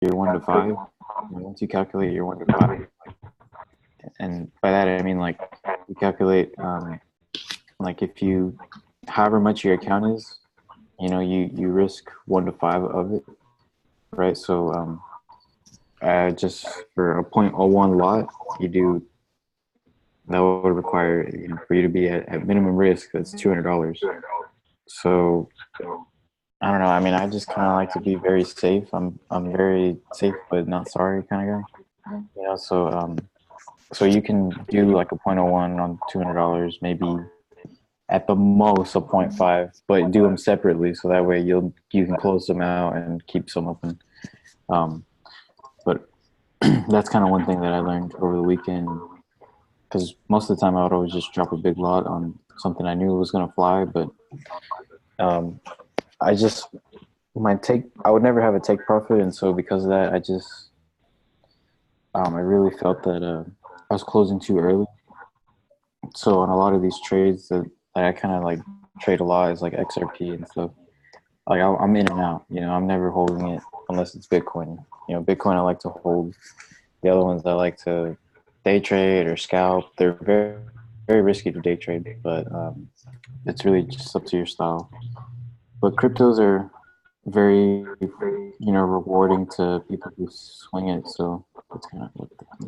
your 1 to 5. And once you calculate your 1 to 5, and by that I mean like you calculate like if you however much your account is, you risk 1 to 5 of it, right? So just for a .01 lot, you do that would require for you to be at minimum risk. That's $200. So I don't know. I mean, I just kind of like to be very safe. I'm very safe but not sorry kind of guy. So you can do like a .01 on $200, maybe at the most a .5, but do them separately so that way you can close them out and keep some open. But that's kind of one thing that I learned over the weekend, because most of the time I would always just drop a big lot on something I knew was going to fly, but I just I would never have a take profit, and so because of that, I really felt that I was closing too early. So on a lot of these trades that I kind of like trade a lot is like XRP and stuff. Like I'm in and out. I'm never holding it unless it's Bitcoin. Bitcoin I like to hold. The other ones I like to day trade or scalp. They're very very risky to day trade, but it's really just up to your style. But cryptos are very rewarding to people who swing it. So it's kind of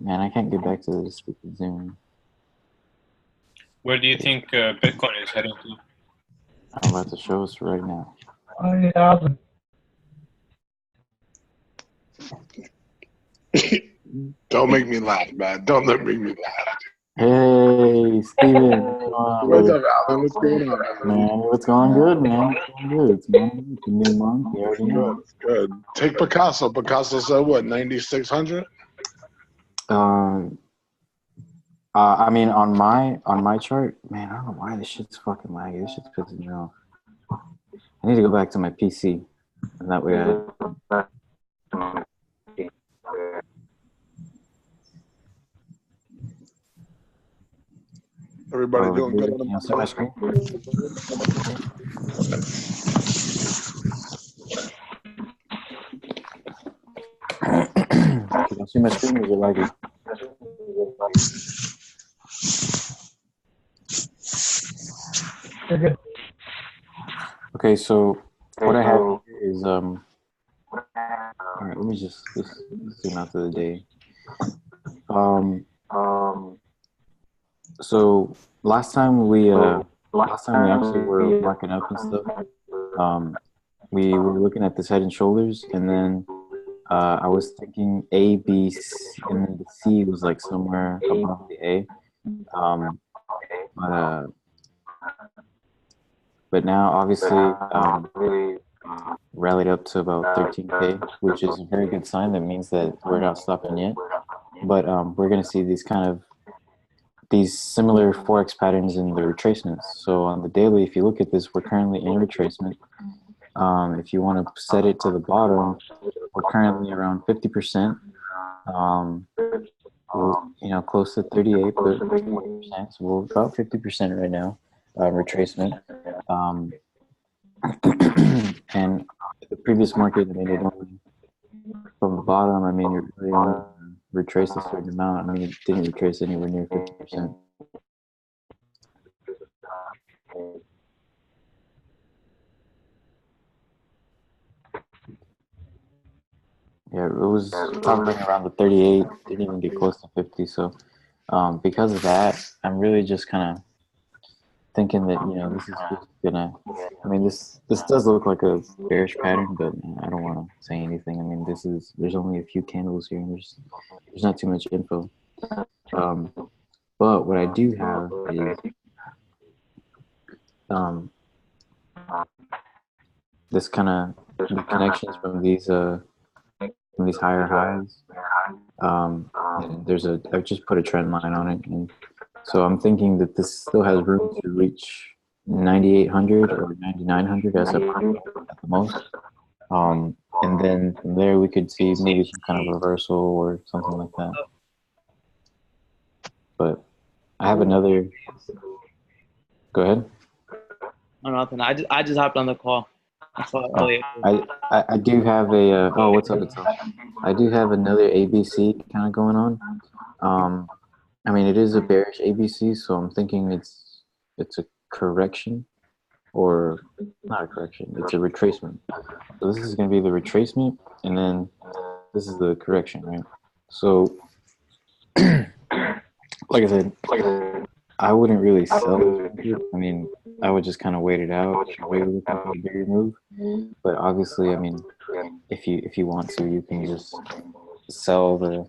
man, I can't get back to this stupid Zoom. Where do you think Bitcoin is heading to? I'm about to show us right now. Don't make me laugh, man. Don't make me laugh. Hey, Steven. What's up, Alan? What's going on, man? What's going good, man? It's going good. It's a new month. You already know. It's good. Take Picasso. Picasso said what, 9,600? I mean, on my chart, man, I don't know why this shit's fucking laggy. This shit's pissing me off. I need to go back to my PC, and that way Everybody doing good on the see my screen? Can you see my screen? Or is it laggy? Okay, so what I have here is all right, let me just zoom out to the day. So last time we actually were marking up and stuff, we were looking at this Head and Shoulders, and then I was thinking A, B, C, and then the C was like somewhere above the A. But now obviously rallied up to about 13K, which is a very good sign. That means that we're not stopping yet. But we're going to see these similar forex patterns in the retracements. So on the daily, if you look at this, we're currently in retracement. If you want to set it to the bottom, we're currently around 50%. Close to 38, but 40%. So we're about 50% right now, retracement. And the previous market, I mean, it only from the bottom. I mean, it really only retraced a certain amount. I mean, it didn't retrace anywhere near 50%. Yeah, it was hovering around the 38. Didn't even get close to 50. So, because of that, I'm really just kind of thinking that this is just gonna. I mean, this does look like a bearish pattern, but I don't want to say anything. I mean, there's only a few candles here, and there's not too much info. But what I do have is this kind of the connections from these higher highs. And I've just put a trend line on it, and so I'm thinking that this still has room to reach 9,800 or 9,900 as at the most. And then from there we could see maybe some kind of reversal or something like that. But I have another. Go ahead. No, nothing. I just hopped on the call. That's all Oh, Elliot. I do have a oh, what's up? It's up. I do have another ABC kind of going on. I mean, it is a bearish ABC, so I'm thinking it's a correction, or not a correction. It's a retracement. So this is going to be the retracement, and then this is the correction, right? So, like I said, I wouldn't really sell it. I mean, I would just kind of wait it out, wait looking for a bigger move. But obviously, I mean, if you want to, you can just sell the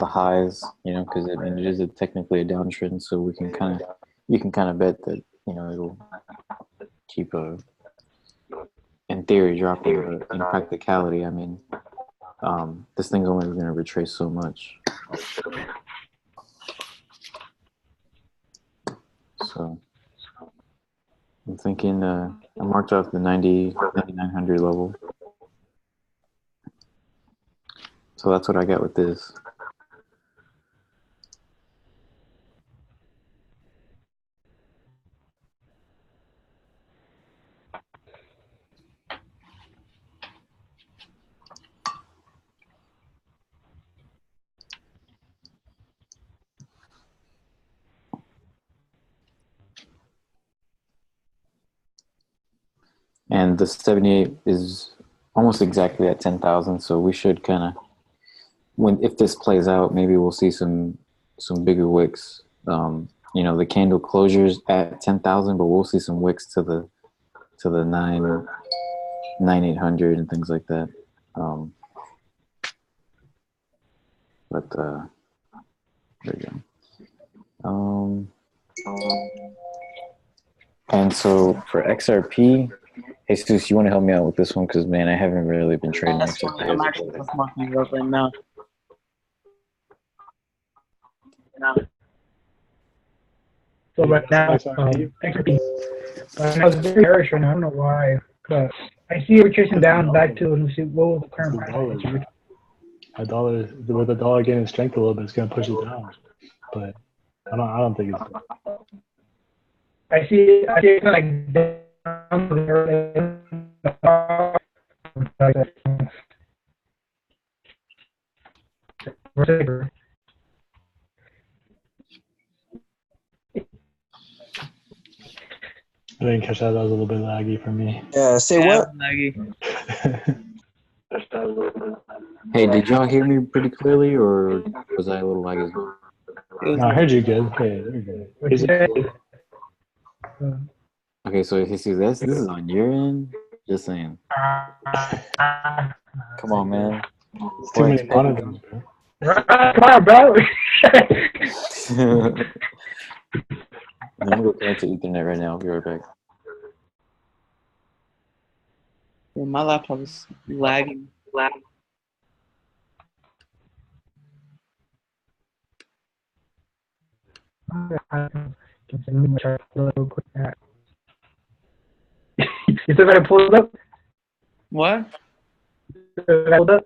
highs, you know, because I mean it is technically a downtrend, so you can kind of bet that it'll keep in theory dropping, but in practicality, I mean, this thing's only going to retrace so much. So I'm thinking I marked off the 9900 level. So that's what I got with this. And the 78 is almost exactly at 10,000, so we should kind of, if this plays out, maybe we'll see some bigger wicks. The candle closures at 10,000, but we'll see some wicks to the 9800 and things like that. There we go. And so for XRP, Jesus, you want to help me out with this one? Because, man, I haven't really been trading XRP. I'm actually just marking it up right now. So right now, XRP. I was very bearish right now. I don't know why, but I see it chasing down back to, let me see, what was the current price? A dollar, with the dollar gaining strength a little bit, it's going to push it down. But I don't think it's. I see it like down there. I didn't catch that. That was a little bit laggy for me. Yeah, say what? Laggy. Hey, did y'all hear me pretty clearly, or was I a little laggy? No, I heard you good. Hey, you're good. Okay, so if you this is on your end. Just saying. Come on, man. It's too many monitors, bro. Come on, bro. I'm gonna go connect to Ethernet right now. I'll be right back. Yeah, my laptop is lagging. You still gotta pull it up? What? Pull it up?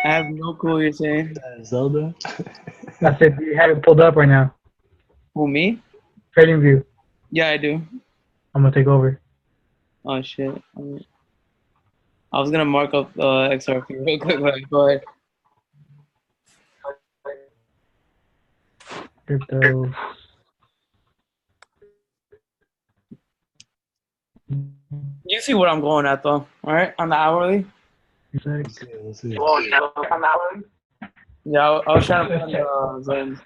I have no clue what you're saying. Zelda? I said, do you have it pulled up right now? Who, me? Trading View. Yeah, I do. I'm gonna take over. Oh, shit. I was gonna mark up XRP real quick, but go ahead. Crypto. You see what I'm going at, though, all right? On the hourly? Let's see. Yeah, I was trying to put zones.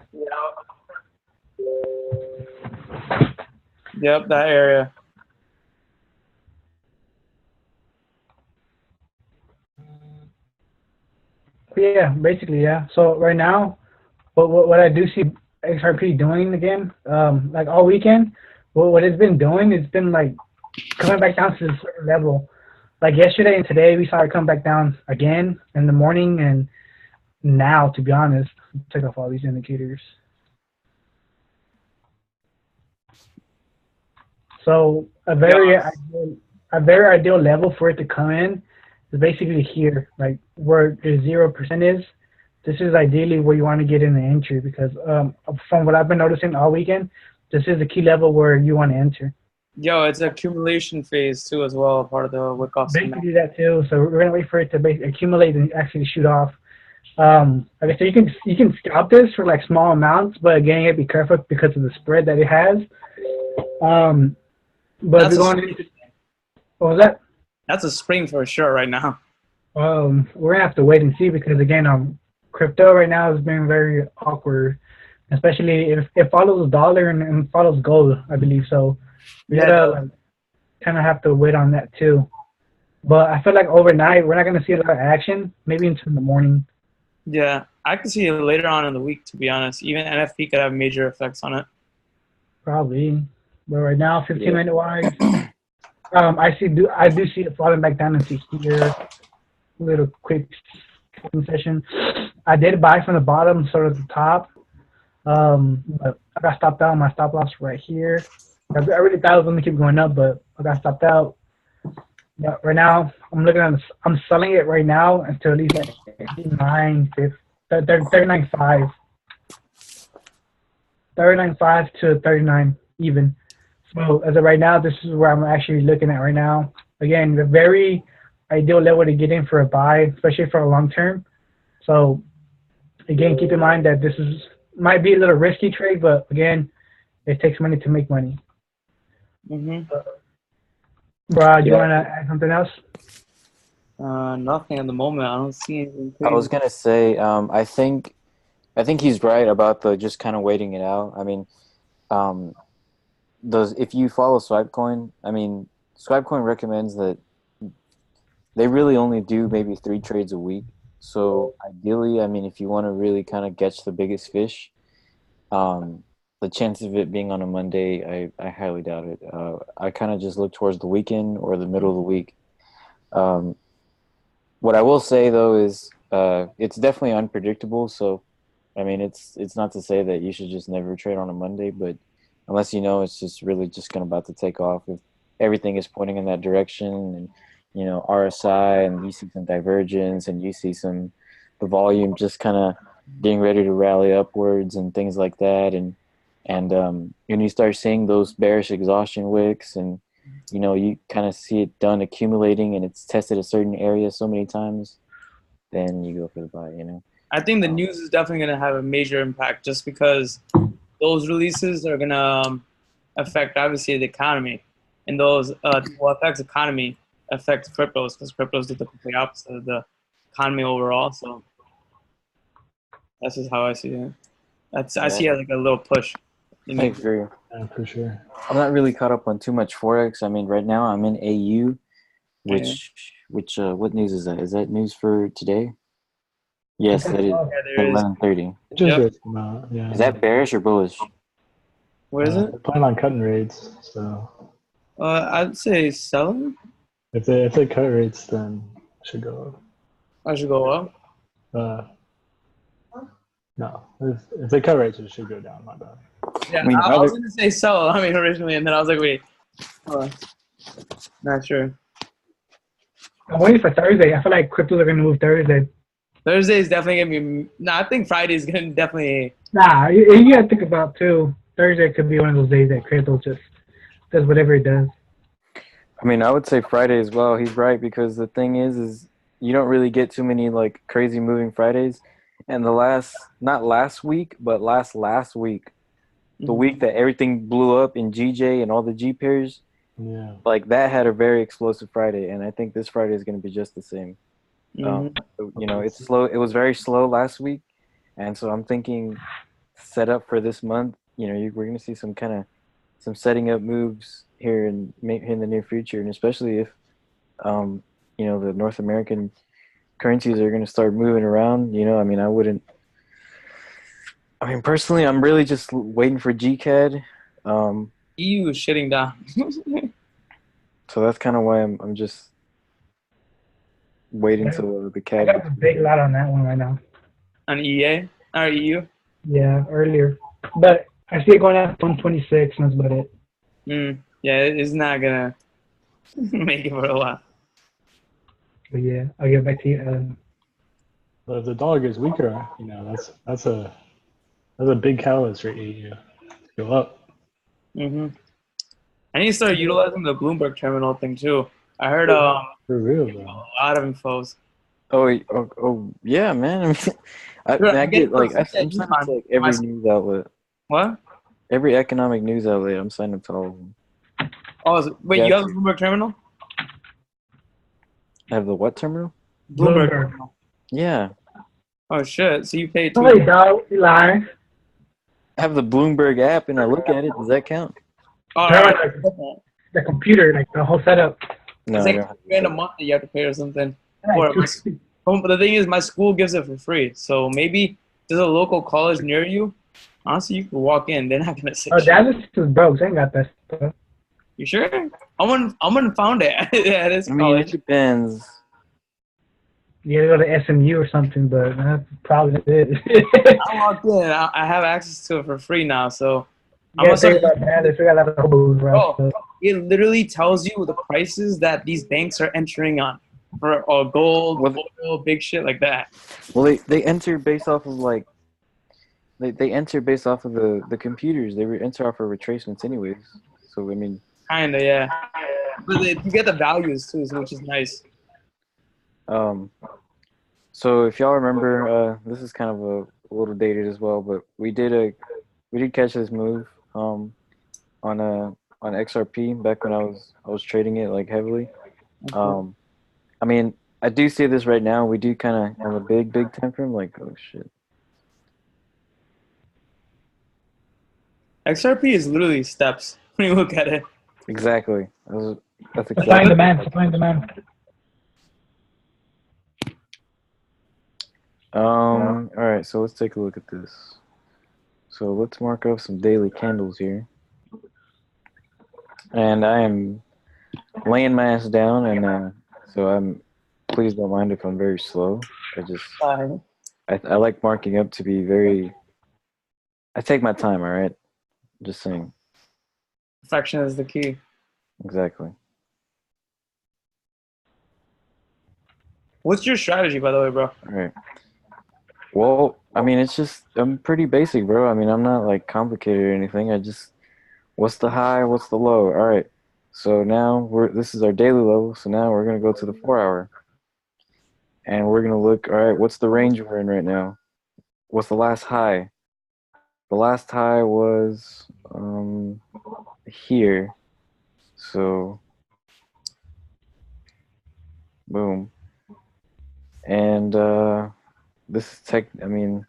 Yep, that area. Yeah, basically, yeah. So right now, what I do see XRP doing again, like all weekend, what it's been doing, it's been like coming back down to this certain level. Like yesterday and today, we saw it come back down again in the morning, and now, to be honest, take off all these indicators. So a very ideal level for it to come in is basically here, like where the 0% is. This is ideally where you want to get in the entry because from what I've been noticing all weekend, this is the key level where you want to enter. Yo, it's accumulation phase too as well, part of the wick off. Basically that too. So we're gonna wait for it to accumulate and actually shoot off. Like I said, you can scalp this for like small amounts, but again, you have to be careful because of the spread that it has. But That's if you're going into, what was that? That's a spring for sure right now. We're gonna have to wait and see because again, crypto right now is being very awkward, especially if it follows the dollar and follows gold, I believe. So we gotta kind of have to wait on that too. But I feel like overnight we're not gonna see a lot of action. Maybe until the morning. Yeah, I could see it later on in the week. To be honest, even NFP could have major effects on it. Probably, but right now, 15-minute wise, I do see it falling back down into here. Little quick session. I did buy from the bottom, sort of the top, but I got stopped out. My stop loss right here. I really thought it was gonna keep going up, but I got stopped out. Yeah, right now I'm selling it right now until at least like 39.5. 39.5 to 39 even. So as of right now, this is where I'm actually looking at right now. Again, the very ideal level to get in for a buy, especially for a long term. So again, keep in mind that this might be a little risky trade, but again, it takes money to make money. Bro, do you want to add something else? Nothing at the moment. I don't see anything crazy. I was gonna say, I think he's right about the just kind of waiting it out. I mean, if you follow Swipecoin, I mean, Swipecoin recommends that they really only do maybe 3 trades a week. So ideally, I mean, if you want to really kind of catch the biggest fish, the chance of it being on a Monday, I highly doubt it. I kind of just look towards the weekend or the middle of the week. What I will say though is it's definitely unpredictable. So, I mean, it's not to say that you should just never trade on a Monday, but unless you know it's just really just about to take off, if everything is pointing in that direction, and you know RSI, and you see some divergence, and you see the volume just kind of getting ready to rally upwards and things like that, and when you start seeing those bearish exhaustion wicks, and you know you kind of see it done accumulating, and it's tested a certain area so many times, then you go for the buy. You know, I think the news is definitely going to have a major impact just because those releases are going to affect obviously the economy, and those what affects economy affects cryptos because cryptos do the complete opposite of the economy overall. So that's just how I see it. I see it like a little push. I agree. Yeah, for sure. I'm not really caught up on too much Forex. I mean, right now I'm in AU, which what news is that? Is that news for today? Yes, that is. Yeah, there is. 11:30. Just Yep. yeah. Is that bearish or bullish? Where is it? They're planning on cutting rates, so I'd say selling. if they cut rates, then it should go I should go up. up. No, if they cut rates, it should go down. My bad. Yeah, I mean, I was gonna say sell. I mean, originally, and then I was like, wait, not sure. I'm waiting for Thursday. I feel like cryptos are gonna move Thursday. Thursday is definitely gonna be. No, I think Friday is gonna definitely. Nah, you gotta think about too. Thursday could be one of those days that crypto just does whatever it does. I mean, I would say Friday as well. He's right, because the thing is you don't really get too many like crazy moving Fridays. And not last week, but last week, the week that everything blew up in GJ and all the G pairs, Yeah. like that had a very explosive Friday, and I think this Friday is going to be just the same. You know, it's slow. It was very slow last week, and so I'm thinking set up for this month. You know, we're going to see some setting up moves here in the near future, and especially if you know, the North American currencies are going to start moving around. You know, I mean, personally, I'm really just waiting for GCAD. EU is shitting down. So that's kind of why I'm just waiting till the I CAD. got a big lot on that one right now. On EA or EU. Yeah, earlier, but I see it going out to 126, and that's about it. Yeah, it's not gonna make it for a while. But yeah, I'll get back to you. But if the dollar gets weaker, you know, that's a big catalyst for EU to go up. I need to start utilizing the Bloomberg terminal thing too. I heard For real, bro. a lot of infos. Yeah, man. I mean, Dude, I I get get like it I'm signed up to like every news outlet, What? every economic news outlet. I'm signed up to all of them. Oh, wait, Yeah. you have a Bloomberg terminal? I have the what terminal? Bloomberg. Bloomberg. Terminal. Yeah, Oh shit! So you pay Oh, two. wait, dog, you lying. I have the Bloomberg app, and I look at it. Does that count? All They're right. like the computer, like the whole setup. No, It's I like don't have $2,000 a that. month that you have to pay or something. Like, But the thing is, my school gives it for free. So maybe there's a local college near you. Honestly, you can walk in. They're not gonna say oh, shit. Dallas is broke. They ain't got that stuff. You sure? I'm gonna found it. Yeah, it is I mean, it college. depends. You gotta go to SMU or something, but that's probably it. I walked in. I have access to it for free now. So I'm Yeah, gonna think start. about Dallas. We got a lot of hobos, right? Oh, So, it literally tells you the prices that these banks are entering on for gold, Well, oil, big shit like that. Well, they enter based off of like they enter based off of the computers. They enter off of retracements, anyways. So I mean, Kinda, yeah. But you get the values too, which is nice. So if y'all remember, this is kind of a little dated as well, but we did catch this move on XRP back when I was trading it like heavily. I mean, I do see this right now. We do kind of have a big time frame. Like, oh shit. XRP is literally steps when you look at it. Exactly. That's supply and exactly. demand. Supply and demand. All right. So let's take a look at this. So let's mark up some daily candles here. And I am laying my ass down, and so please don't mind if I'm very slow. I like marking up to be very. I take my time. All right, just saying. Perfection is the key. Exactly. What's your strategy, by the way, bro? All right. Well, I mean, I'm pretty basic, bro. I mean, I'm not like complicated or anything. What's the high? What's the low? All right. So now this is our daily level. So now we're gonna go to the 4-hour, and we're gonna look. All right, what's the range we're in right now? What's the last high? The last high was here. So boom. And this is I mean,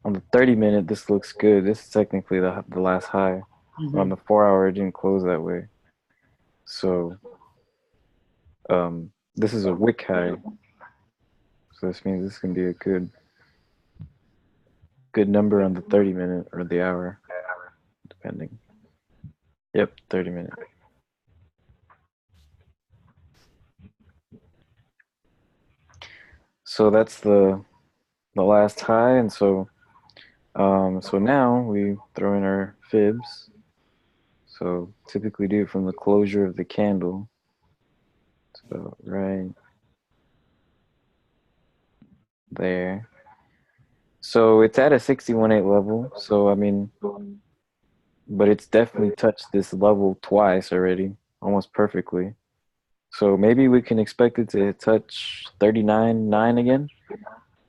on the 30-minute, this looks good. This is technically the last high. Mm-hmm. On the 4-hour, it didn't close that way. So this is a wick high. So this means this can be a good number on the 30-minute or the hour, depending. Yep, 30-minute. So that's the last high, and so now we throw in our fibs. So typically do it from the closure of the candle. So right there. So it's at a 61.8 level. So I mean, but it's definitely touched this level twice already, almost perfectly. So maybe we can expect it to touch 39.9 again.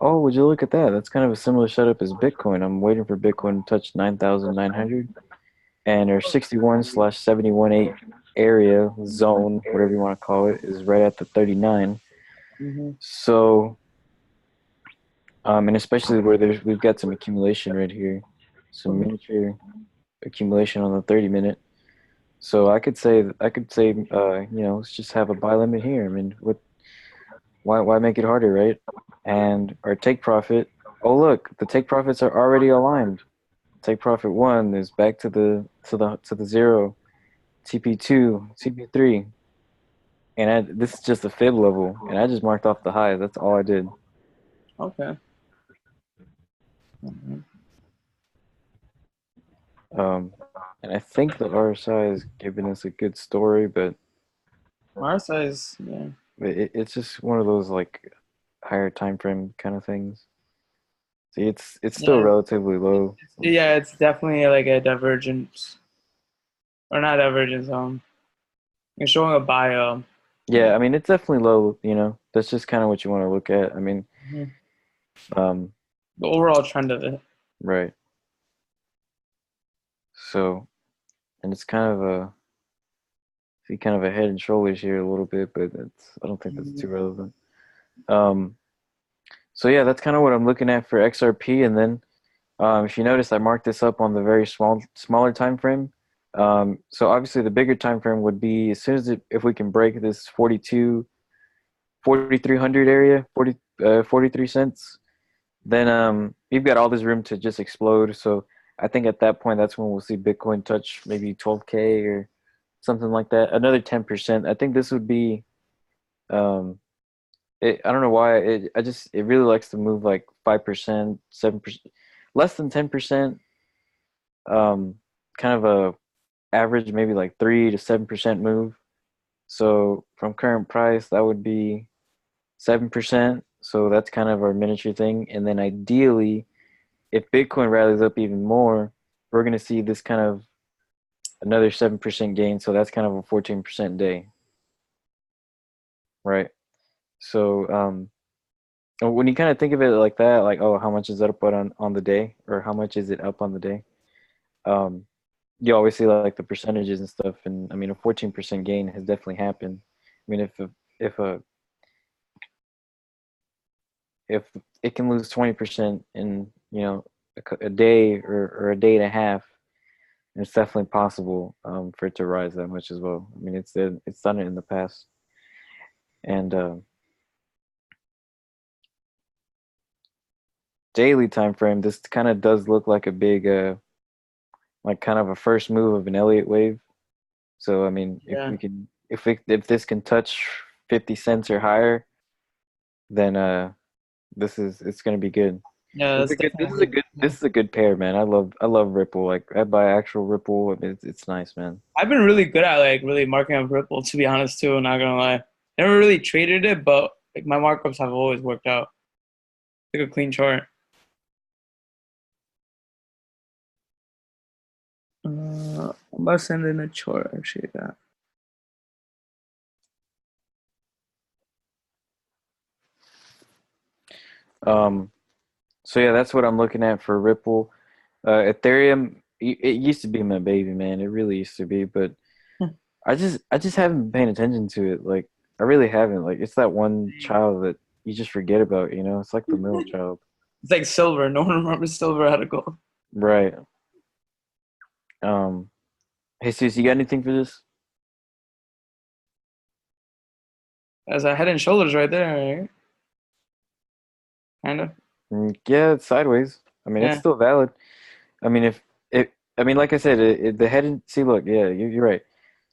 Oh, would you look at that? That's kind of a similar setup as Bitcoin. I'm waiting for Bitcoin to touch 9,900. And our 61/71.8 area zone, whatever you want to call it, is right at the 39. Mm-hmm. So, and especially where we've got some accumulation right here, some miniature accumulation on the 30-minute. So I could say, let's just have a buy limit here. I mean, why make it harder, right? And our take profit. Oh, look, the take profits are already aligned. Take profit 1 is back to the 0, TP2, TP3, and this is just a fib level, and I just marked off the high. That's all I did. Okay. Mm-hmm. And I think the RSI is giving us a good story, but RSI is it's just one of those like higher time frame kind of things. See, it's still relatively low. It's definitely like a divergence. or not divergence. It's showing a buy. Yeah, I mean it's definitely low. That's just kind of what you want to look at. I mean, Mhm. um, The overall trend of it. right. So, and it's kind of a see kind of a head and shoulders here a little bit, but I don't think that's too relevant. Um, so yeah, that's kind of what I'm looking at for XRP, and then if you notice, I marked this up on the very smaller time frame. So obviously, the bigger time frame would be as soon as if we can break this 4,300 area, 43 cents, then you've got all this room to just explode. So I think at that point, that's when we'll see Bitcoin touch maybe 12K or something like that. Another 10%. I think this would be. Um, I don't know why it really likes to move like 5%, 7%, less than 10%. Um, kind of a average maybe like 3 to 7% move. So from current price, that would be 7%. So that's kind of our miniature thing. And then ideally, if Bitcoin rallies up even more, we're going to see this kind of another 7% gain. So that's kind of a 14% day, right? So when you kind of think of it like that, like, oh, how much is it up on the day, or how much is it up on the day? Um, you always see like the percentages and stuff, and I mean a 14% gain has definitely happened. I mean if a if it can lose 20% in a day or a day and a half, it's definitely possible for it to rise that much as well. I mean it's done it in the past, and daily time frame, this kind of does look like a big like kind of a first move of an Elliott wave. So I mean, Yeah. if this can touch 50 cents or higher, then it's gonna be good. Yeah, This is that's a good definitely. this is a good pair, man. I love Ripple. Like I buy actual Ripple. I mean, it's nice, man. I've been really good at like really marking up Ripple, to be honest too. Not gonna lie, never really traded it, but like my markups have always worked out. Like a clean chart. I'm about to send in a chart actually. That. Um, so yeah, that's what I'm looking at for Ripple. Ethereum, it used to be my baby, man. It really used to be, but I just haven't been paying attention to it. Like I really haven't. Like it's that one child that you just forget about. It's like the middle child. It's like silver. No one remembers silver had a gold. Right. Um, Hey, Sus, you got anything for this? As a head and shoulders right there, right? Kind of. Yeah, it's sideways. I mean, it's Yeah. still valid. I mean, if it, I mean, like I said, the head and see, look, yeah, you're right.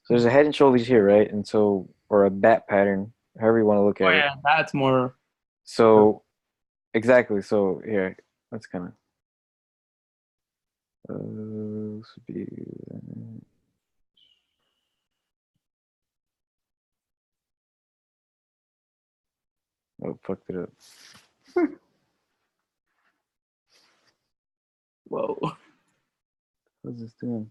So there's a head and shoulders here, right? And so, or a bat pattern, however you want to look Oh at it. yeah, that's more. So exactly. So here, that's kind of this would be. Oh, fucked it up. Whoa. What's this doing?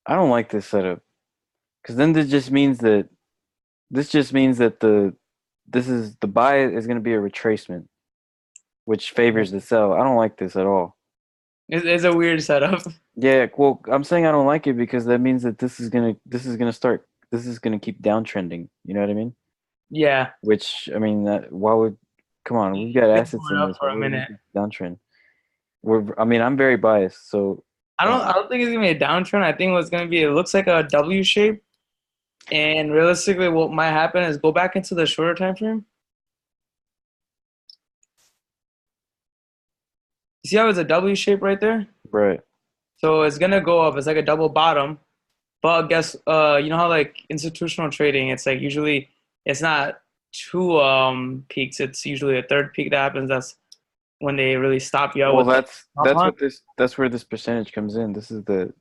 I don't like this setup because then this just means that the buy is going to be a retracement, which favors the sell. I don't like this at all. It's a weird setup. Yeah, well, I'm saying I don't like it because that means that this is gonna keep downtrending. You know what I mean? Yeah. Which I mean, why would come on? We've got It's assets going in up this. for Why a would we minute. keep downtrend? I mean, I'm very biased, so I don't think it's gonna be a downtrend. I think what's gonna be, it looks like a W shape. And realistically, what might happen is go back into the shorter time frame. You see how it's a W shape right there? Right. So it's gonna go up. It's like a double bottom. But guess you know how like institutional trading, it's like usually it's not two peaks. It's usually a third peak that happens. That's when they really stop you out Well, with the top hunt. that's where this percentage comes in. This is that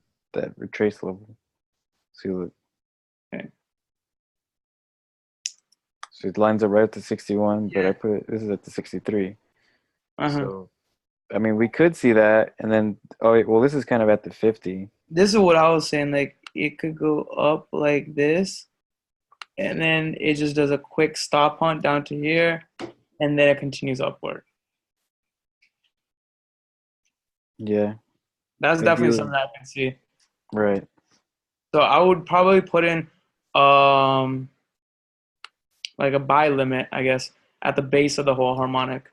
retrace level. See, look. Okay. So it lines up right at the 61, but Yeah. this is at the 63. Uh-huh. So, I mean, we could see that, and then well, this is kind of at the 50. This is what I was saying. Like it could go up like this, and then it just does a quick stop hunt down to here, and then it continues upward. Yeah. That's definitely Ideally. something I can see. Right. So I would probably put in like a buy limit, I guess, at the base of the whole harmonic.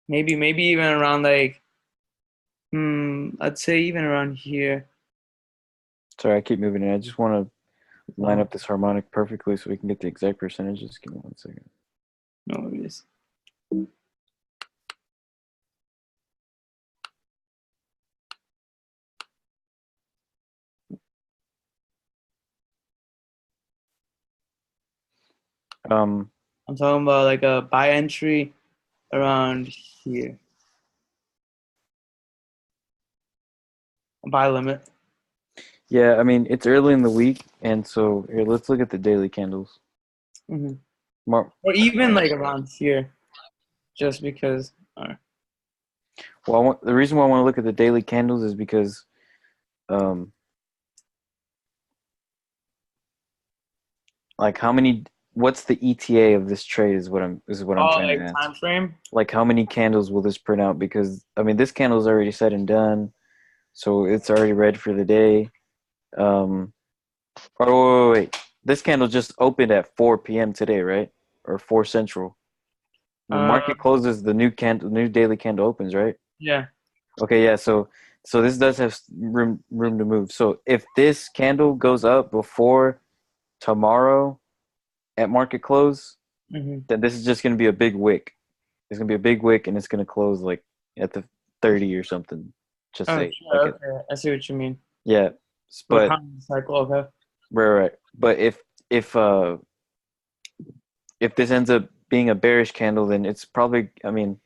Maybe even around like I'd say even around here. Sorry, I keep moving it. I just want to line up this harmonic perfectly so we can get the exact percentages. Give me 1 second. No worries. Um, I'm talking about like a buy entry around here. A buy limit. yeah, I mean, it's early in the week, and so here, let's look at the daily candles. Hmm. Mar- Or even like around here, just because. Well, the reason why I want to look at the daily candles is because, like what's the ETA of this trade is what I'm trying Like to ask. time frame. Like, how many candles will this print out? Because I mean, this candle is already said and done, so it's already ready for the day. Wait. This candle just opened at 4 p.m. today, right? Or 4 Central. The market closes, the new daily candle opens, right? Yeah. Okay, yeah. So this does have room to move. So if this candle goes up before tomorrow at market close, Hmm. then this is just going to be a big wick. It's going to be a big wick, and it's going to close like at the 30 or something. Just Oh, say sure. like Okay. I see what you mean. yeah. For a But common cycle. Okay. right. But if this ends up being a bearish candle, then it's probably. I mean,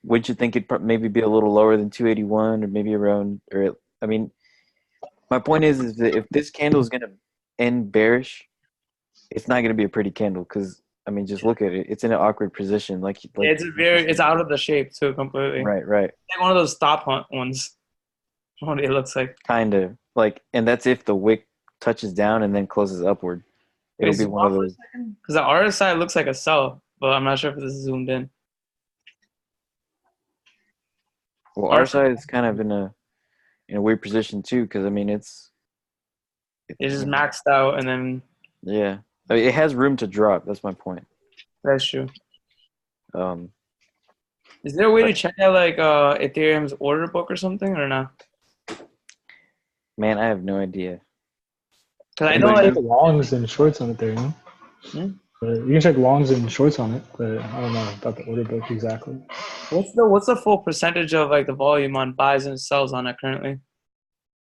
would you think it'd maybe be a little lower than 281, or maybe around? Or I mean, my point is that if this candle is going to end bearish, it's not going to be a pretty candle because I mean, just look at it. It's in an awkward position, like Yeah, it's out of the shape too completely. right. Like one of those stop hunt ones. What it looks like. Kind of like, and that's if the wick touches down and then closes upward. It'll be one of those. Because the RSI looks like a sell, but I'm not sure if this is zoomed in. Well, our side is kind of in a weird position too, because I mean it's just maxed out, and then yeah, I mean, it has room to drop. That's my point. that's true. Um, Is there a way to check out like Ethereum's order book or something, or not? man, I have no idea. Because I You know can like check longs and shorts on it there, you know? Hmm? But you can check longs and shorts on it, but I don't know about the order book exactly. what's the full percentage of like the volume on buys and sells on it currently?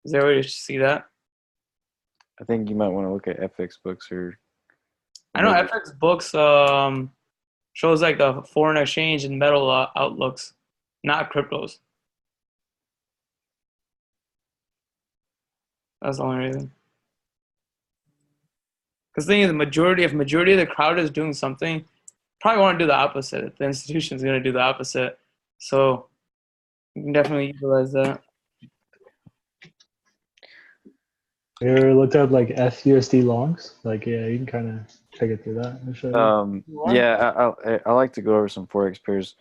Is there a way to see that? I think you might want to look at FX books or. I know FX books shows like the foreign exchange and metal outlooks, not cryptos. That's the only reason. Because the thing is, if majority of the crowd is doing something, probably want to do the opposite. The institution is going to do the opposite. So you can definitely utilize that. You ever looked up like FUSD longs? Like, yeah, you can kind of check it through that. And show you. Yeah, I like to go over some forex pairs.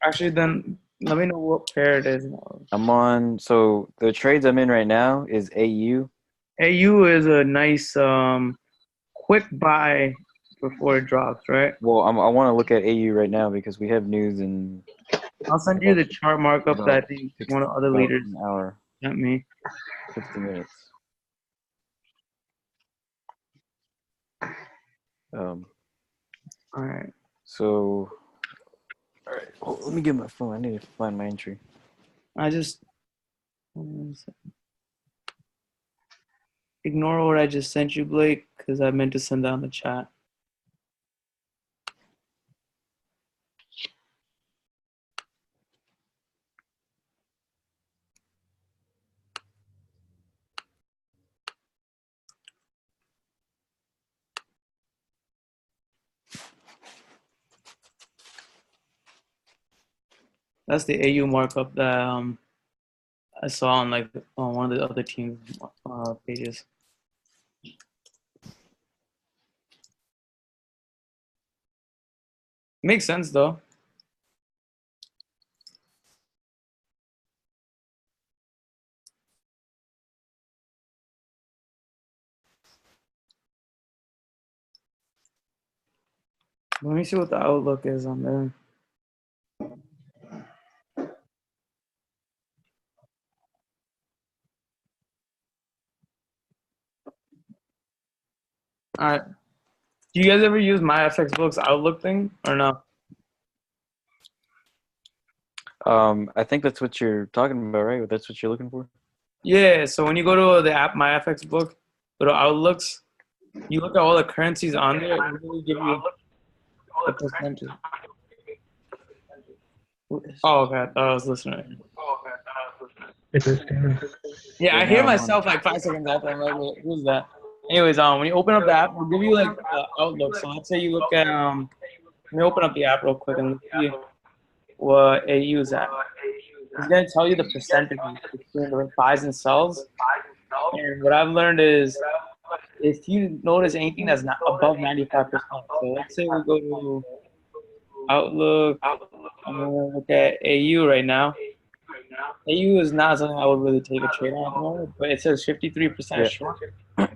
Actually, then let me know what pair it is. I'm on. So the trades I'm in right now is AU. AU is a nice quick buy before it drops, right? Well, I want to look at AU right now because we have news in I'll send you the chart markup that I think one of the other leaders an hour, sent me. 50 minutes. All right. So, all right, Oh, let me get my phone. I need to find my entry. I just ignore what I just sent you, Blake, because I meant to send that on the chat. That's the AU markup that I saw on like on one of the other team pages. Makes sense though. Let me see what the outlook is on there. All right. Do you guys ever use my FX Books Outlook thing or no? I think that's what you're talking about, right? That's what you're looking for? Yeah. So when you go to the app My FX Book, go to Outlooks, you look at all the currencies on there, and it will give you the percentage. Oh, okay. I thought I was listening. It's a standard. Yeah, I Right hear now I'm on- myself like 5 seconds after. I'm like, who's that? Anyways, when you open up the app, it'll give you like Outlook. So let's say you look at let me open up the app real quick and see what AU is at. It's gonna tell you the percentages between the buys and sells. And what I've learned is if you notice anything that's not above 95%. So let's say we go to Outlook. I'm gonna look at AU right now. AU is not something I would really take a trade on at the moment, but it says 53% Yeah. short.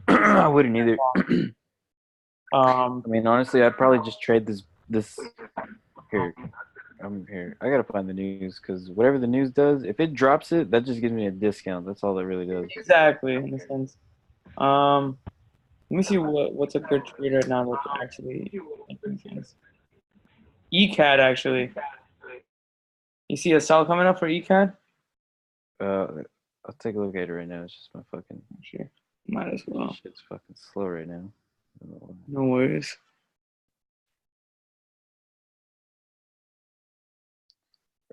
I wouldn't either. I Um, mean, honestly, I'd probably just trade this here. I'm here. I gotta find the news because whatever the news does, if it drops it, that just gives me a discount. That's all it really does. exactly in a sense. Let me see what's a good trade right now that's actually making sense. ECAD actually. You see a sell coming up for ECAD? I'll take a look at it right now. It's just my fucking Sure. Might as well. shit's fucking slow right now. I don't know why. No worries.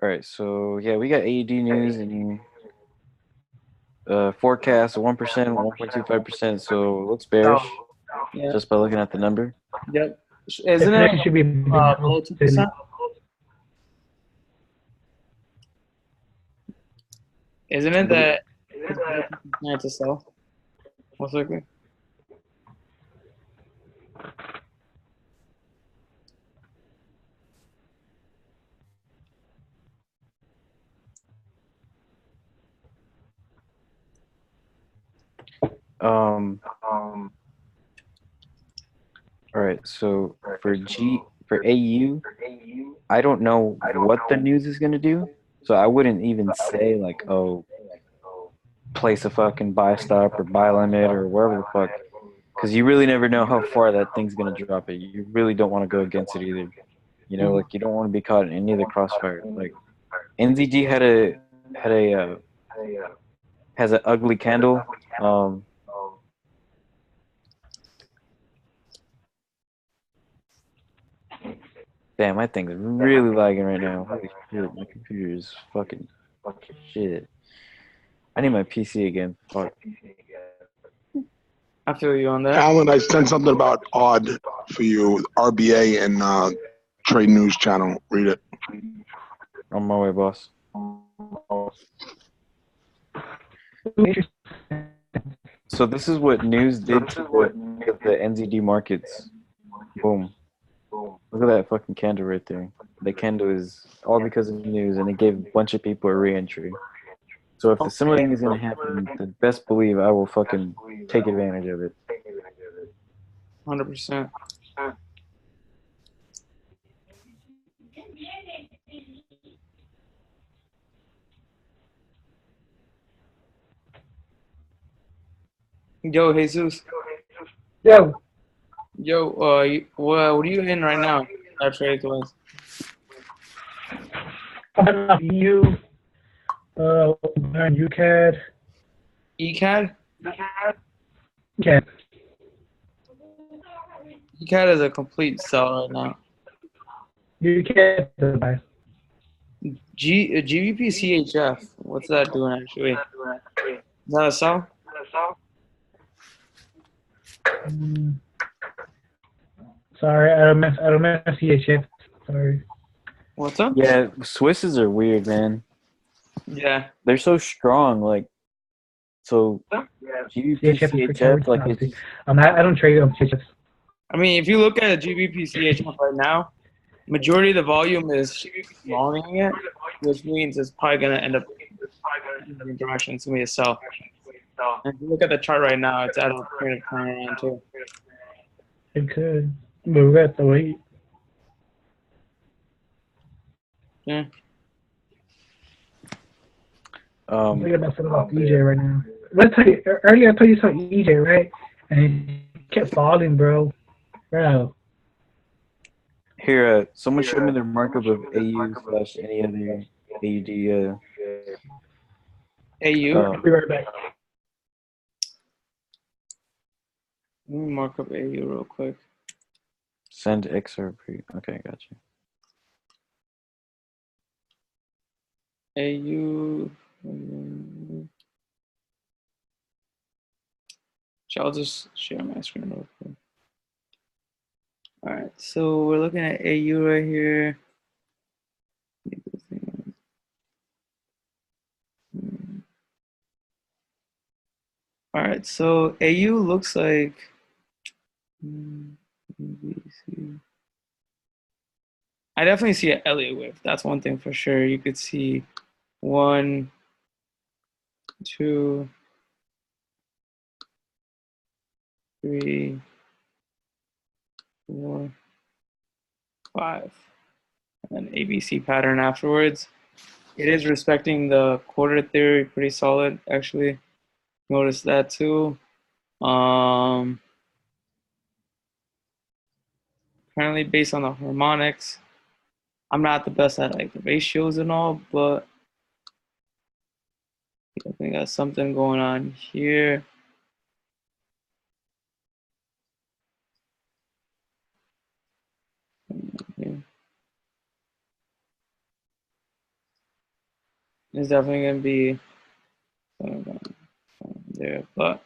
All right, so yeah, we got AED news and forecast 1%, 1.25%. So it looks bearish Yeah. just by looking at the number. Yep. The Isn't projection it should be below 2%? Isn't it that it's a sell? Most likely. All right, so for AU, I don't know what the news is gonna do, so I wouldn't even say like, oh, place a fucking buy stop or buy limit or wherever the fuck, because you really never know how far that thing's gonna drop it. You really don't want to go against it either. You know, like you don't want to be caught in any of the crossfire. Like NZG has an ugly candle. Damn, my thing's really lagging right now. Holy shit, my computer is fucking shit. I need my PC again. Fuck. I feel you on that. Alan, I sent something about odd for you, RBA and Trade News Channel. Read it. On my way, boss. So this is what news did to the NZD markets. Boom. Look at that fucking candle right there. The candle is all because of news, and it gave a bunch of people a re-entry. So if the similar thing is gonna happen, then best believe I will fucking take advantage of it. 100%. Yo, Jesus. Yo, Yo, what are you in right now? That trade was. EU, and UCAD. ECAD? Okay. ECAD is a complete sell right now. UCAD to buy. GBP CHF. What's that doing actually? Is that a sell? Mm. Sorry, I don't miss CHF. Sorry. What's up? Yeah, Swisses are weird, man. Yeah. They're so strong. Like, so GBP CHF is for CHF, like obviously. it's I don't trade on CHF. I mean, if you look at GBP CHF right now, majority of the volume is longing it, which means it's probably going to end up in the direction. It's going to be a sell. And if you look at the chart right now, it's at a point of turnaround too. It could, but we got to wait. Yeah. I'm thinking about something about EJ right now. Let's tell you, earlier I told you something EJ, right? And he kept falling, bro. Bro. here. Someone showed me the markup of AU slash any other AUD. AU? I'll be right back. Let me mark up AU real quick. Send XRP. Okay, gotcha. AU. I'll just share my screen real quick. All right, so we're looking at AU right here. All right, so AU looks like. I definitely see an Elliott wave. That's one thing for sure. You could see 1, 2, 3, 4, 5, and then ABC pattern afterwards. It is respecting the quarter theory pretty solid, actually. Notice that too. Currently based on the harmonics, I'm not the best at like the ratios and all, but I think got something going on here. There's definitely gonna be there, but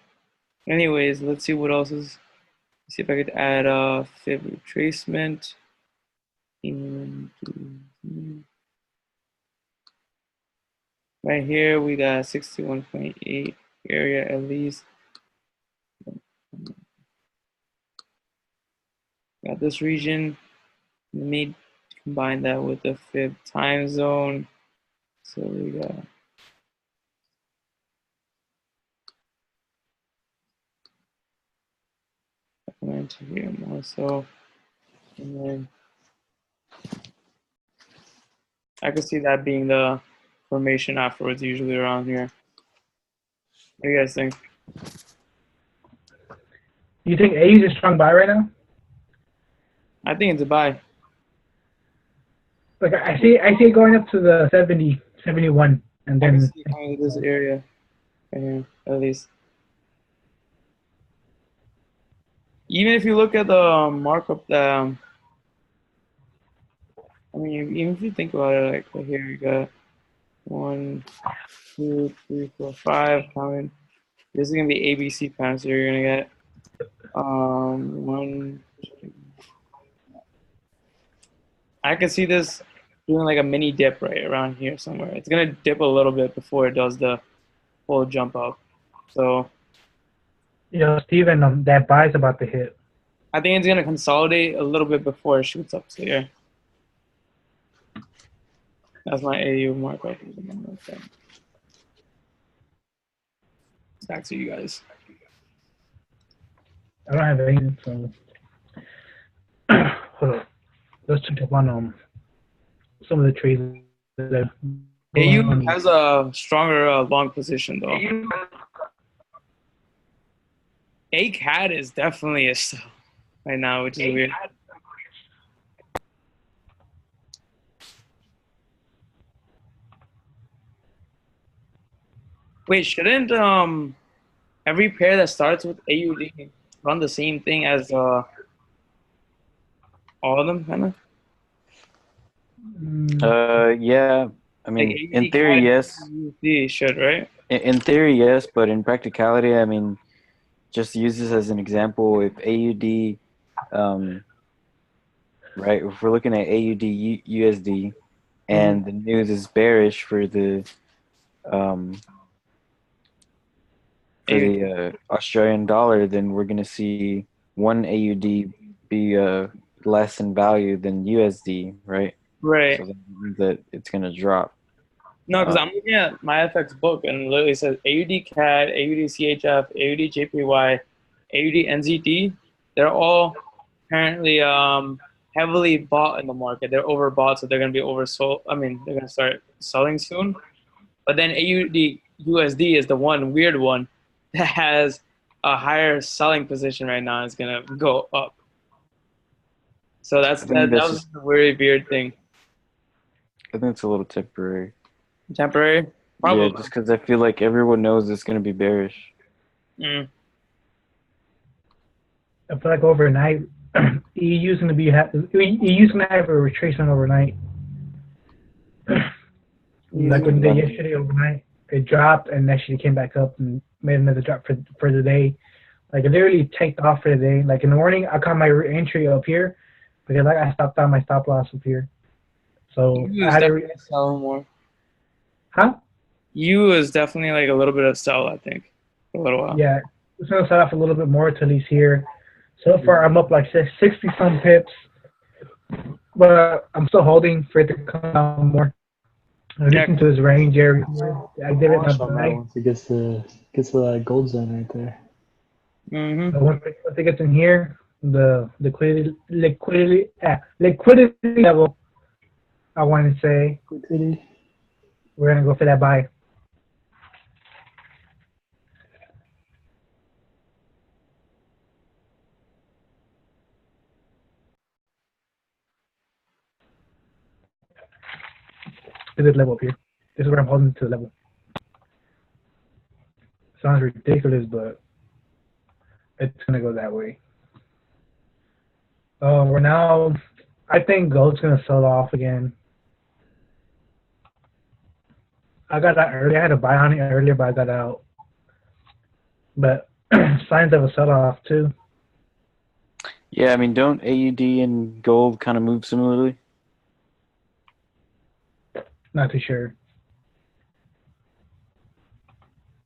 anyways, let's see what else is. See if I could add a fib retracement. Right here, we got 61.8 area at least. Got this region. Let me combine that with the fib time zone. So we got into here more so. And then I could see that being the formation afterwards, usually around here. What do you guys think? You think A is a strong buy right now? I think it's a buy. Like I see it going up to the 70, 71, and I can then see kind of this area right here, at least. Even if you look at the markup, I mean, even if you think about it, like right here, you got 1, 2, 3, 4, 5 coming. This is gonna be ABC pattern, so you're gonna get 1. I can see this doing like a mini dip right around here somewhere. It's gonna dip a little bit before it does the full jump up. So Steven, that buy's about to hit. I think it's gonna consolidate a little bit before it shoots up to here. That's my AU markup. Back to you guys. I don't have any, so hold on. Let's check up on some of the trades that AU has a stronger long position though. ACAD is definitely a sell right now, which is weird. Wait, shouldn't every pair that starts with AUD run the same thing as all of them, kind of? Yeah. I Like mean, in AUD theory, CAD yes. USD should, right? In theory, yes, but in practicality, I mean, just use this as an example. If AUD, right? If we're looking at AUD USD, and the news is bearish for the um, Australian dollar, then we're gonna see one AUD be less in value than USD, right? Right. So that means that it's gonna drop. No, because I'm looking at my FX book and it literally says AUD CAD, AUD CHF, AUD JPY, AUD NZD. They're all apparently heavily bought in the market. They're overbought, so they're going to be oversold. I mean, they're going to start selling soon. But then AUD USD is the one weird one that has a higher selling position right now. It's going to go up. So that that's was a very weird thing. I think it's a little temporary. Temporary? Probably. Yeah, just because I feel like everyone knows it's gonna be bearish. Mm. I feel like overnight, EU's gonna EU's gonna have a retracement overnight. Like when they did yesterday overnight, it dropped and actually came back up and made another drop for the day. Like it literally taked off for the day. Like in the morning, I caught my entry up here because like I stopped on my stop loss up here. So I had to sell more. Huh? U is definitely like a little bit of sell, I think, for a little while. Yeah, it's gonna start off a little bit more till he's here. So far, I'm up like 60 some pips, but I'm still holding for it to come down more. I'm getting to his range area. I did it once it gets to that gold zone right there. Mm-hmm. So once it gets in here, the liquidity level, I want to say, we're gonna go for that buy. To this level up here. This is where I'm holding to the level. Sounds ridiculous, but it's gonna go that way. We're now. I think gold's gonna sell off again. I got that early. I had to buy on it earlier, but I got out. But signs of a sell-off too. Yeah, I mean, don't AUD and gold kind of move similarly? Not too sure.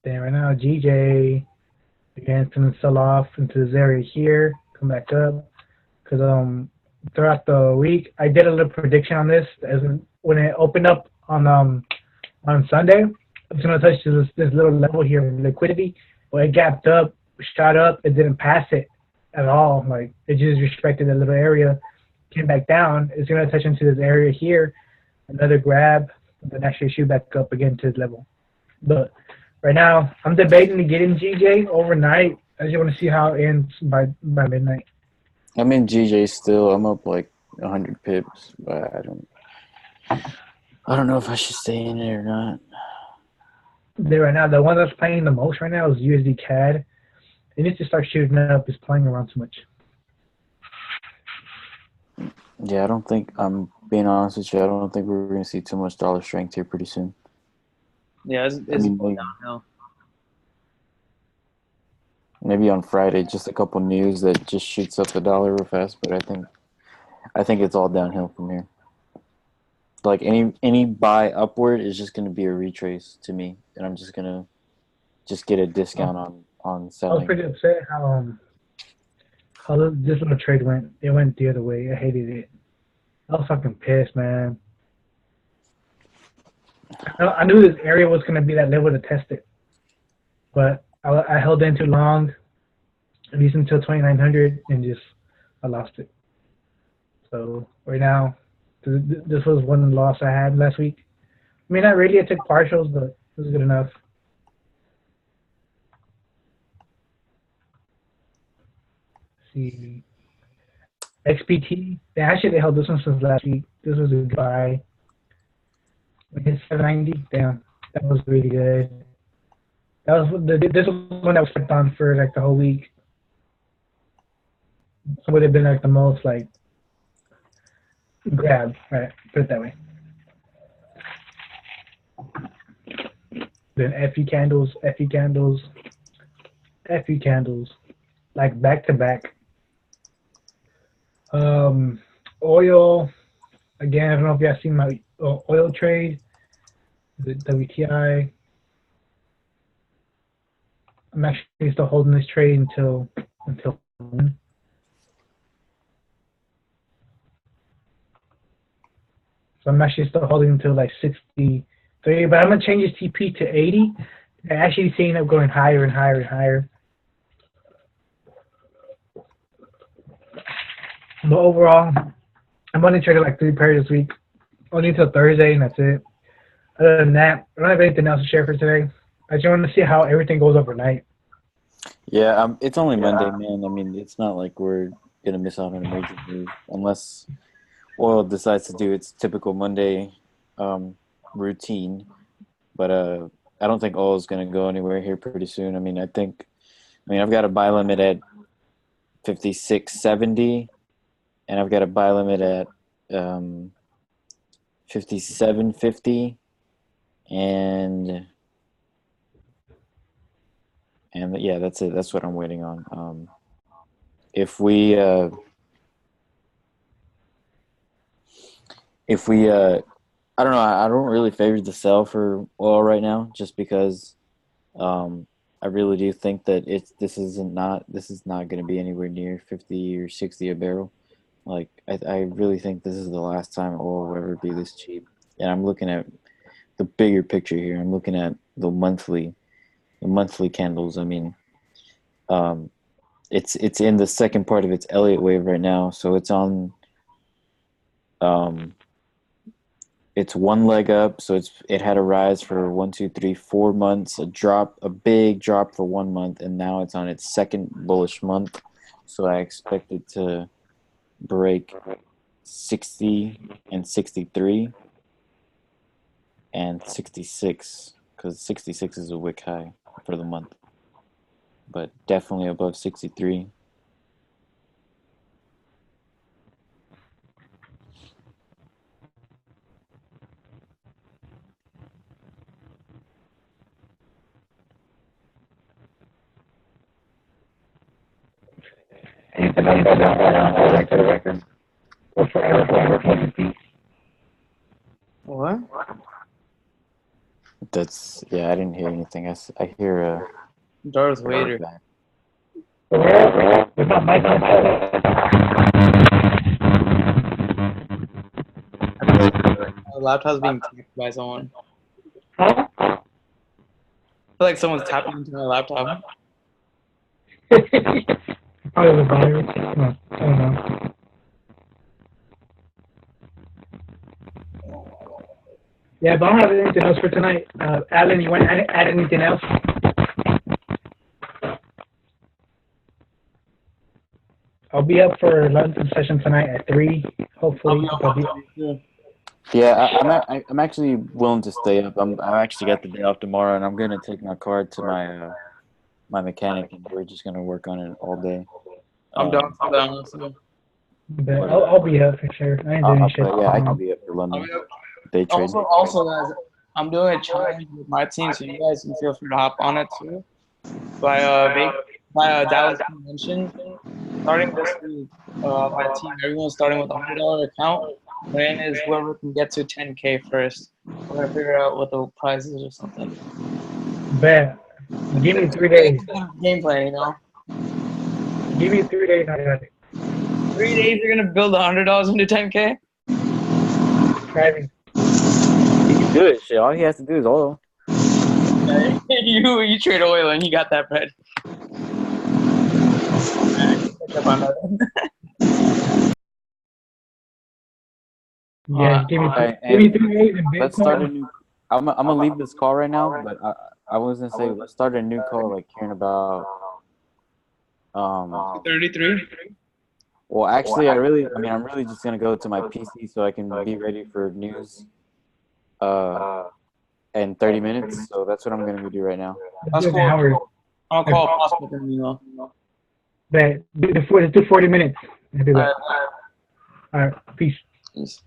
Then right now, GJ again it's gonna sell off into this area here, come back up. Cause throughout the week, I did a little prediction on this. As when it opened up on Sunday, it's gonna touch this little level here of liquidity. Well, it gapped up, shot up, it didn't pass it at all. Like it just respected that little area, came back down. It's gonna touch into this area here, another grab, and then actually shoot back up again to this level. But right now, I'm debating to get in GJ overnight. I just want to see how it ends by midnight. I'm in GJ still. I'm up like 100 pips, but I don't know if I should stay in it or not. Right now, the one that's playing the most right now is USD CAD. It needs to start shooting up. It's playing around too much. Yeah, I don't think, I'm being honest with you, I don't think we're going to see too much dollar strength here pretty soon. Yeah, it's going downhill. Maybe on Friday, just a couple news that just shoots up the dollar real fast, but I think it's all downhill from here. Like any buy upward is just going to be a retrace to me, and I'm just going to just get a discount on selling. I was pretty upset how this little trade went. It went the other way. I hated it. I was fucking pissed, man. I knew this area was going to be that level to test it, but I held in too long, at least until 2,900, and I lost it. So right now, this was one loss I had last week. I mean, not really. I took partials, but it was good enough. Let's see. XPT. They held this one since last week. This was a good buy. We hit 790. Damn, that was really good. This was one that was kept on for like the whole week. So would have been like the most like grab, right? Put it that way. Then FE candles, FE candles, FE candles, like back to back. Oil. Again, I don't know if you guys seen my oil trade. The WTI. I'm actually still holding this trade until. So I'm actually still holding until like 63, but I'm gonna change this TP to 80. I'm actually seeing it going higher and higher and higher. But overall, I'm only trading like 3 pairs this week. Only until Thursday, and that's it. Other than that, I don't have anything else to share for today. I just want to see how everything goes overnight. Yeah, it's only Monday, man. I mean, it's not like we're gonna miss out on a major move unless oil decides to do its typical Monday routine. But I don't think oil is gonna go anywhere here pretty soon. I mean, I've got a buy limit at 56.70, and I've got a buy limit at 57.50, and yeah, that's it. That's what I'm waiting on. If we I don't know. I don't really favor the sell for oil right now, just because I really do think that this is not going to be anywhere near 50 or 60 a barrel. Like I really think this is the last time oil will ever be this cheap. And I'm looking at the bigger picture here. I'm looking at the monthly candles. I mean, it's in the second part of its Elliott wave right now, so it's on. It's one leg up, so it had a rise for 1, 2, 3, 4 months, a big drop for 1 month, and now it's on its second bullish month. So I expect it to break 60 and 63 and 66, because 66 is a wick high for the month, but definitely above 63. What? That's, yeah, I didn't hear anything. I hear Darth Vader. back. The laptop's being tapped by someone. I feel like someone's tapping into my laptop. Probably the virus. No, I don't know. Yeah, but I don't have anything else for tonight. Alan, you want to add anything else? I'll be up for lunch session tonight at 3. Hopefully, I'll be. Yeah, I'm actually willing to stay up. I actually got the day off tomorrow, and I'm gonna take my car to my mechanic, and we're just gonna work on it all day. I'm down for that, honestly. But I'll be up for sure. I ain't doing shit. Yeah, I can be up for London. Day trade. Also, guys, I'm doing a challenge with my team, so you guys can feel free to hop on it too. By Dallas Convention, starting this week, my team, everyone's starting with a $100 account. Plan is whoever can get to 10K first. We're gonna figure out what the prize is or something. Bet. Give me 3 days. Game plan, you know. Give me 3 days. I got it. 3 days, you're gonna build $100 into 10K. Driving. He can do it. Shit, all he has to do is oil. You trade oil and you got that bread. Yeah, give me 3 days and let's start a new. I'm gonna leave this call right now, but I was gonna say let's start a new call like hearing about 33. Well, actually, I'm really just gonna go to my PC so I can be ready for news. in 30 minutes. So that's what I'm gonna go do right now. That's Like cool. an hour. I'll call Prospect and email. But let's do 40 minutes. I'll be back. All right. All right. Peace. Peace.